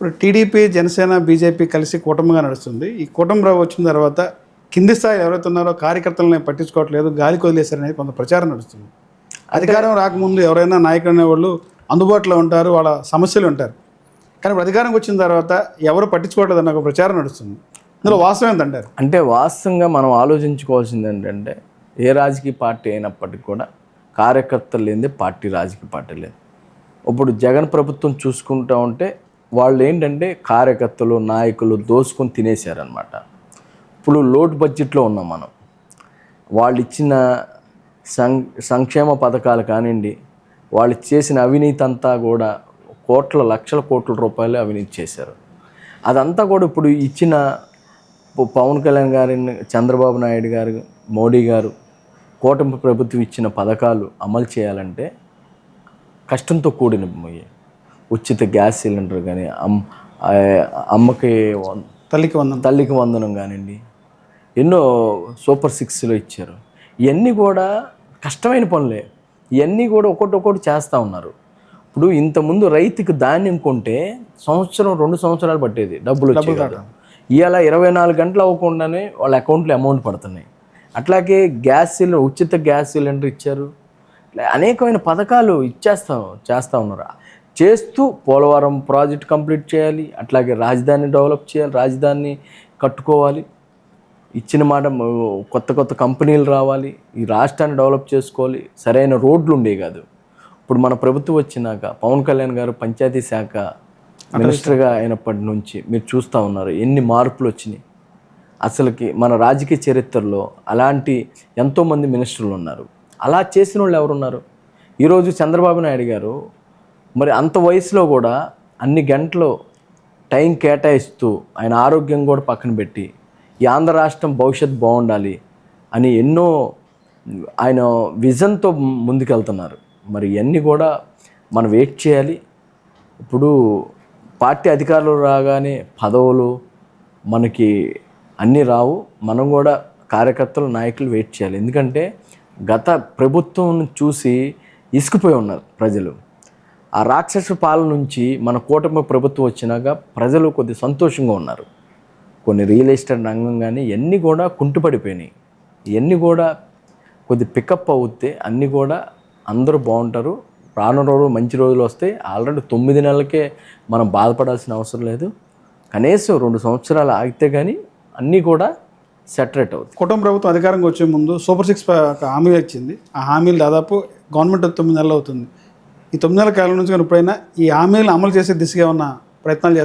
ఇప్పుడు TDP, Janasena, BJP కలిసి కూటమిగా నడుస్తుంది. ఈ కూటమి వచ్చిన తర్వాత కింది స్థాయి ఎవరైతే ఉన్నారో కార్యకర్తలను పట్టించుకోవట్లేదు, గాలికి వదిలేశారనేది కొంత ప్రచారం నడుస్తుంది. అధికారం రాకముందు ఎవరైనా నాయకులు అనేవాళ్ళు అందుబాటులో ఉంటారు, వాళ్ళ సమస్యలు ఉంటారు. కానీ ఇప్పుడు అధికారంకి వచ్చిన తర్వాత ఎవరు పట్టించుకోవట్లేదు అన్న ఒక ప్రచారం నడుస్తుంది. ఇందులో వాస్తవం ఏంటంటారు? అంటే వాస్తవంగా మనం ఆలోచించుకోవాల్సింది ఏంటంటే, ఏ రాజకీయ పార్టీ అయినప్పటికీ కూడా కార్యకర్తలు లేనిదే పార్టీ రాజకీయ పార్టీ లేదు. ఇప్పుడు జగన్ ప్రభుత్వం చూసుకుంటూ ఉంటే వాళ్ళు ఏంటంటే కార్యకర్తలు, నాయకులు దోసుకొని తినేశారనమాట. ఇప్పుడు లోటు బడ్జెట్లో ఉన్నాం మనం. వాళ్ళు ఇచ్చిన సంక్షేమ పథకాలు కానివ్వండి, వాళ్ళు చేసిన అవినీతి అంతా కూడా లక్షల కోట్ల రూపాయలు అవినీతి చేశారు. అదంతా కూడా ఇప్పుడు ఇచ్చిన పవన్ కళ్యాణ్ గారిని, చంద్రబాబు నాయుడు గారు, మోడీ గారు, కూటమి ప్రభుత్వం ఇచ్చిన పథకాలు అమలు చేయాలంటే కష్టంతో కూడిన ఉచిత గ్యాస్ సిలిండర్ కానీ, అమ్మకి తల్లికి వందనం కానివ్వండి, ఎన్నో సూపర్ 6లో ఇచ్చారు. ఇవన్నీ కూడా కష్టమైన పనులే. ఇవన్నీ కూడా ఒక్కొక్కటి చేస్తూ ఉన్నారు. ఇప్పుడు ఇంతకుముందు రైతుకి ధాన్యం కొంటే సంవత్సరం 2 సంవత్సరాలు పట్టేది డబ్బులు వచ్చేది. ఇవాళ 24 గంటలు అవ్వకుండానే వాళ్ళ అకౌంట్లో అమౌంట్ పడుతున్నాయి. అట్లాగే ఉచిత గ్యాస్ సిలిండర్ ఇచ్చారు. అనేకమైన పథకాలు చేస్తూ ఉన్నారు. చేస్తూ పోలవరం ప్రాజెక్ట్ కంప్లీట్ చేయాలి, అట్లాగే రాజధాని డెవలప్ చేయాలి, రాజధాని కట్టుకోవాలి, ఇచ్చిన మాట కొత్త కంపెనీలు రావాలి, ఈ రాష్ట్రాన్ని డెవలప్ చేసుకోవాలి. సరైన రోడ్లు ఉండేవి కాదు. ఇప్పుడు మన ప్రభుత్వం వచ్చినాక పవన్ కళ్యాణ్ గారు పంచాయతీ శాఖ మినిస్టర్గా అయినప్పటి నుంచి మీరు చూస్తూ ఉన్నారు ఎన్ని మార్పులు వచ్చినాయి. అసలుకి మన రాజకీయ చరిత్రలో అలాంటి ఎంతోమంది మినిస్టర్లు ఉన్నారు. అలా చేసిన వాళ్ళు ఎవరున్నారు? ఈరోజు చంద్రబాబు నాయుడు గారు మరి అంత వయసులో కూడా అన్ని గంటలు టైం కేటాయిస్తూ ఆయన ఆరోగ్యం కూడా పక్కన పెట్టి ఈ ఆంధ్ర రాష్ట్రం భవిష్యత్తు బాగుండాలి అని ఎన్నో ఆయన విజన్తో ముందుకెళ్తున్నారు. మరి ఇవన్నీ కూడా మనం వెయిట్ చేయాలి. ఇప్పుడు పార్టీ అధికారులు రాగానే పదవులు మనకి అన్నీ రావు. మనం కూడా కార్యకర్తలు, నాయకులు వెయిట్ చేయాలి. ఎందుకంటే గత ప్రభుత్వం చూసి ఇసుకుపోయి ఉన్నారు ప్రజలు. ఆ రాక్షస పాలన నుంచి మన కూటమి ప్రభుత్వం వచ్చినాక ప్రజలు కొద్ది సంతోషంగా ఉన్నారు. కొన్ని రియల్ ఎస్టేట్ రంగం కానీ ఇవన్నీ కూడా కుంటుపడిపోయినాయి. ఇవన్నీ కూడా కొద్ది పికప్ అవుతే అన్నీ కూడా అందరూ బాగుంటారు. రానున్న రోజు మంచి రోజులు వస్తాయి. ఆల్రెడీ 9 నెలలకే మనం బాధపడాల్సిన అవసరం లేదు. కనీసం 2 సంవత్సరాలు ఆగితే కానీ అన్నీ కూడా సెటరేట్ అవుతుంది. కుటుంబ ప్రభుత్వం అధికారంగా వచ్చే ముందు సూపర్ 6 హామీ వచ్చింది. ఆ హామీలు దాదాపు గవర్నమెంట్ 9 నెలలు అవుతుంది. ఈ 9 నెలల కాలం నుంచి కానీ ఎప్పుడైనా ఈ హామీలను అమలు చేసే దిశగా ఉన్న ప్రయత్నాలు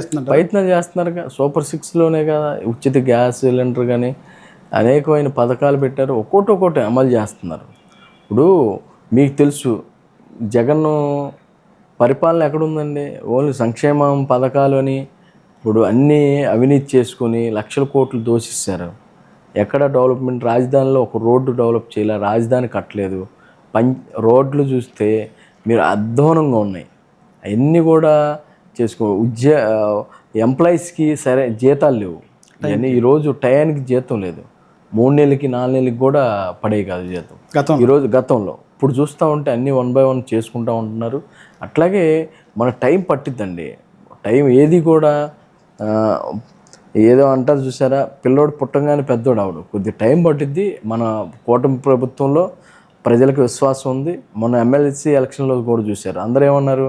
చేస్తున్నారు సూపర్ 6లోనే కదా ఉచిత గ్యాస్ సిలిండర్ కానీ అనేకమైన పథకాలు పెట్టారు. ఒక్కొక్కటి అమలు చేస్తున్నారు. ఇప్పుడు మీకు తెలుసు జగన్ పరిపాలన ఎక్కడుందండి? ఓన్లీ సంక్షేమం పథకాలు అని ఇప్పుడు అన్నీ అవినీతి చేసుకొని లక్షల కోట్లు దోషిస్తారు. ఎక్కడ డెవలప్మెంట్? రాజధానిలో ఒక రోడ్డు డెవలప్ చేయలే, రాజధాని కట్టలేదు. రోడ్లు చూస్తే మీరు అధ్వానంగా ఉన్నాయి. అవన్నీ కూడా ఎంప్లాయీస్కి సరే జీతాలు లేవు. ఇవన్నీ ఈరోజు టయానికి జీతం లేదు. 3 నెలలకి 4 నెలలకి కూడా పడేవి కాదు జీతం ఈరోజు. గతంలో ఇప్పుడు చూస్తూ ఉంటే అన్నీ 1 by 1 చేసుకుంటూ ఉంటున్నారు. అట్లాగే మన టైం పట్టిద్దండి. టైం ఏది కూడా ఏదో అంటారు చూసారా, పిల్లోడు పుట్టంగానే పెద్దోడు అవడు. కొద్ది టైం పట్టిద్ది. మన కూటమి ప్రభుత్వంలో ప్రజలకు విశ్వాసం ఉంది. మొన్న ఎమ్మెల్సీ ఎలక్షన్లో కూడా చూశారు. అందరూ ఏమన్నారు,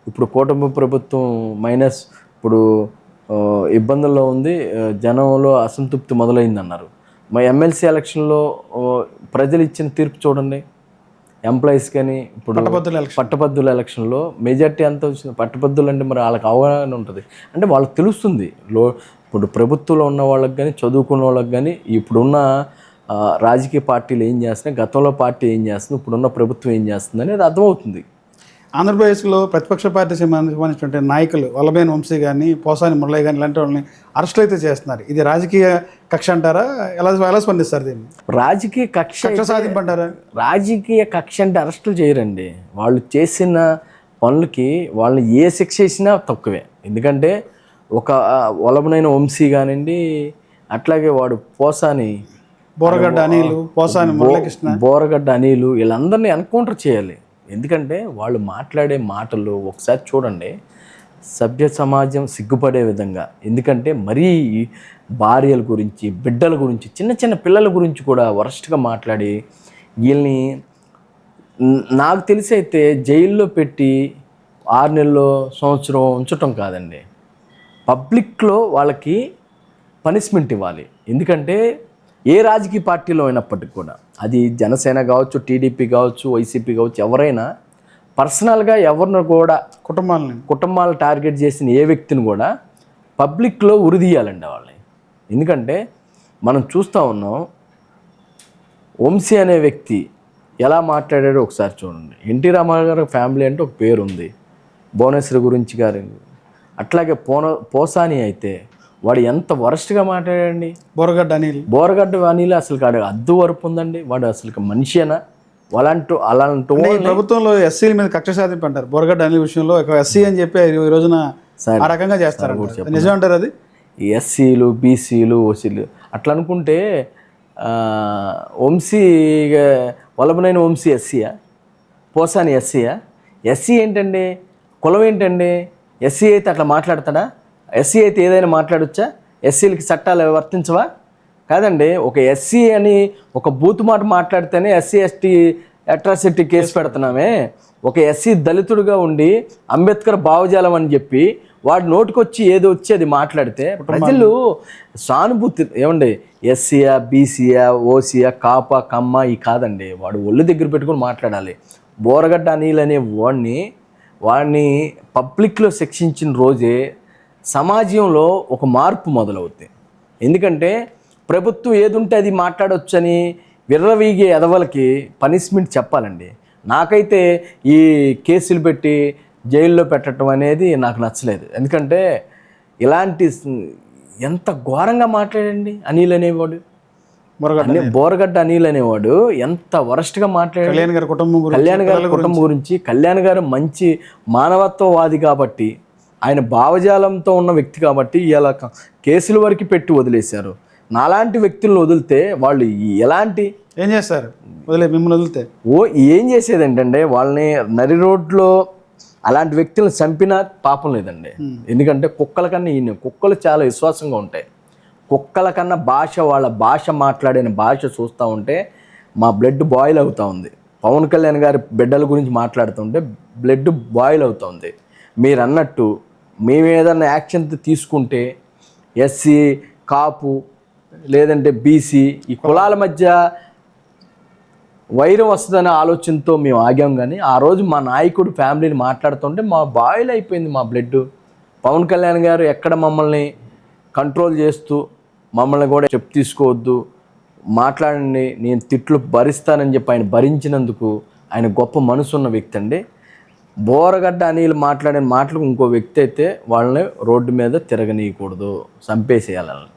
ఇప్పుడు కూటమి ప్రభుత్వం ఇప్పుడు ఇబ్బందుల్లో ఉంది, జనంలో అసంతృప్తి మొదలైందన్నారు. మా ఎమ్మెల్సీ ఎలక్షన్లో ప్రజలు ఇచ్చిన తీర్పు చూడండి. ఎంప్లాయీస్ కానీ ఇప్పుడు పట్టభద్రుల ఎలక్షన్లో మెజార్టీ ఎంత వచ్చింది? పట్టభద్రులు అంటే మరి వాళ్ళకి అవగాహన ఉంటుంది. అంటే వాళ్ళకి తెలుస్తుంది. ఇప్పుడు ప్రభుత్వంలో ఉన్న వాళ్ళకి కానీ, చదువుకున్న వాళ్ళకి కానీ, ఇప్పుడున్న రాజకీయ పార్టీలు ఏం చేస్తున్నాయి, గతంలో పార్టీ ఏం చేస్తుంది, ఇప్పుడున్న ప్రభుత్వం ఏం చేస్తుంది అనేది అర్థమవుతుంది. ఆంధ్రప్రదేశ్లో ప్రతిపక్ష పార్టీ సంబంధించినటువంటి నాయకులు వల్లభనేని వంశీ కానీ, పోసాని మురళయ్య కానీ ఇలాంటి వాళ్ళని అరెస్టులు అయితే చేస్తున్నారు. ఇది రాజకీయ కక్ష అంటారా? ఎలా స్పందిస్తారు దీన్ని? రాజకీయ కక్ష సాధింపు అంటారా? రాజకీయ కక్ష అంటే అరెస్టులు చేయరండి. వాళ్ళు చేసిన పనులకి వాళ్ళని ఏ శిక్ష చేసినా తక్కువే. ఎందుకంటే ఒక వల్లభనేని వంశీ కానివ్వండి, అట్లాగే వాడు బోరగడ్డ అనిలు వీళ్ళందరినీ ఎన్కౌంటర్ చేయాలి. ఎందుకంటే వాళ్ళు మాట్లాడే మాటలు ఒకసారి చూడండి. సభ్య సమాజం సిగ్గుపడే విధంగా, ఎందుకంటే మరీ భార్యల గురించి, బిడ్డల గురించి, చిన్న చిన్న పిల్లల గురించి కూడా వరస్ట్గా మాట్లాడి వీళ్ళని నాకు తెలిసి అయితే జైల్లో పెట్టి 6 నెలలు, సంవత్సరం ఉంచటం కాదండి, పబ్లిక్లో వాళ్ళకి పనిష్మెంట్ ఇవ్వాలి. ఎందుకంటే ఏ రాజకీయ పార్టీలో అయినప్పటికీ కూడా, అది జనసేన కావచ్చు, టీడీపీ కావచ్చు, వైసీపీ కావచ్చు, ఎవరైనా పర్సనల్గా ఎవరిని కూడా కుటుంబాలను టార్గెట్ చేసిన ఏ వ్యక్తిని కూడా పబ్లిక్లో ఉరిదీయాలండి వాళ్ళని. ఎందుకంటే మనం చూస్తూ ఉన్నాం, వంశీ అనే వ్యక్తి ఎలా మాట్లాడాడో ఒకసారి చూడండి. ఎన్టీ రామారావు గారి ఫ్యామిలీ అంటే ఒక పేరు ఉంది, భువనేశ్వరి గురించి గారు, అట్లాగే పోసాని అయితే వాడు ఎంత వరస్ట్గా మాట్లాడండి. బోరగడ్డ అనిల్ అసలు కాడు అద్దు వరపు ఉందండి. వాడు అసలు మనిషేనా? అలాంటి ప్రభుత్వంలో ఎస్సీల మీద కక్ష సాధింపు అంటారు. బోరగడ్డ అనిల్ విషయంలో ఎస్సీ అని చెప్పి ఈ రోజున ఆ రకంగా చేస్తారు. నిజం అంటారు అది? ఎస్సీలు, బీసీలు, ఓసీలు అట్లా అనుకుంటే వంశీ వల్లభనేని వంశీ ఎస్సీయా? పోసాని ఎస్సీయా? ఎస్సీ ఏంటండి? కులం ఏంటండి? ఎస్సీ అయితే అట్లా మాట్లాడతాడా? ఎస్సీ అయితే ఏదైనా మాట్లాడొచ్చా? ఎస్సీలకి చట్టాలు వర్తించవా? కాదండి. ఒక ఎస్సీ అని ఒక బూతు మాట మాట్లాడితేనే ఎస్సీ ఎస్టీ అట్రాసిటీ కేసు పెడుతున్నామే. ఒక ఎస్సీ దళితుడిగా ఉండి అంబేద్కర్ భావజాలం అని చెప్పి వాడి నోటికొచ్చి ఏదో వచ్చి అది మాట్లాడితే ప్రజలు సానుభూతి ఏమండి, ఎస్సీయా, బీసీయా, ఓసీయా, కాప, కమ్మ ఈ కాదండి, వాడు ఒళ్ళు దగ్గర పెట్టుకుని మాట్లాడాలి. బోరగడ్డ అనిల్ అనే వాడిని పబ్లిక్లో శిక్షించిన రోజే సమాజంలో ఒక మార్పు మొదలవుతుంది. ఎందుకంటే ప్రభుత్వం ఏదుంటే అది మాట్లాడొచ్చని విర్రవీగే ఎదవలకి పనిష్మెంట్ చెప్పాలండి. నాకైతే ఈ కేసులు పెట్టి జైల్లో పెట్టడం అనేది నాకు నచ్చలేదు. ఎందుకంటే ఇలాంటి ఎంత ఘోరంగా మాట్లాడండి అనిల్ అనేవాడు, బోరగడ్డ అనిల్ అనేవాడు ఎంత వరస్ట్గా మాట్లాడాడు. కళ్యాణ్ గారి కుటుంబం గురించి. కళ్యాణ్ గారు మంచి మానవత్వవాది కాబట్టి, ఆయన భావజాలంతో ఉన్న వ్యక్తి కాబట్టి ఇలా కేసుల వరకు పెట్టి వదిలేశారు. నాలాంటి వ్యక్తులను వదిలితే వాళ్ళు ఏం చేస్తారు? మిమ్మల్ని వదిలితే ఏం చేసేది ఏంటంటే, వాళ్ళని నరి రోడ్లో అలాంటి వ్యక్తులను చంపినా పాపం లేదండి. ఎందుకంటే కుక్కల కన్నా కుక్కలు చాలా విశ్వాసంగా ఉంటాయి. కుక్కల కన్నా వాళ్ళ భాష మాట్లాడిన భాష చూస్తూ ఉంటే మా బ్లడ్ బాయిల్ అవుతూ ఉంది. పవన్ కళ్యాణ్ గారి బిడ్డల గురించి మాట్లాడుతుంటే బ్లడ్ బాయిల్ అవుతుంది. మీరు అన్నట్టు మేము ఏదన్నా యాక్షన్ తీసుకుంటే ఎస్సీ, కాపు, లేదంటే బీసీ ఈ కులాల మధ్య వైరం వస్తుందనే ఆలోచనతో మేము ఆగాం. కానీ ఆ రోజు మా నాయకుడు ఫ్యామిలీని మాట్లాడుతుంటే మా బాయిల్ అయిపోయింది మా బ్లడ్. పవన్ కళ్యాణ్ గారు ఎక్కడ మమ్మల్ని కంట్రోల్ చేస్తూ మమ్మల్ని కూడా తీసుకోవద్దు, మాట్లాడండి, నేను తిట్లు భరిస్తానని చెప్పి ఆయన భరించినందుకు ఆయన గొప్ప మనసున్న వ్యక్తి అండి. బోరగడ్డ అనిల్ మాట్లాడిన మాటలకు ఇంకో వ్యక్తి అయితే వాళ్ళని రోడ్డు మీద తిరగనీయకూడదు, చంపేసేయాలని.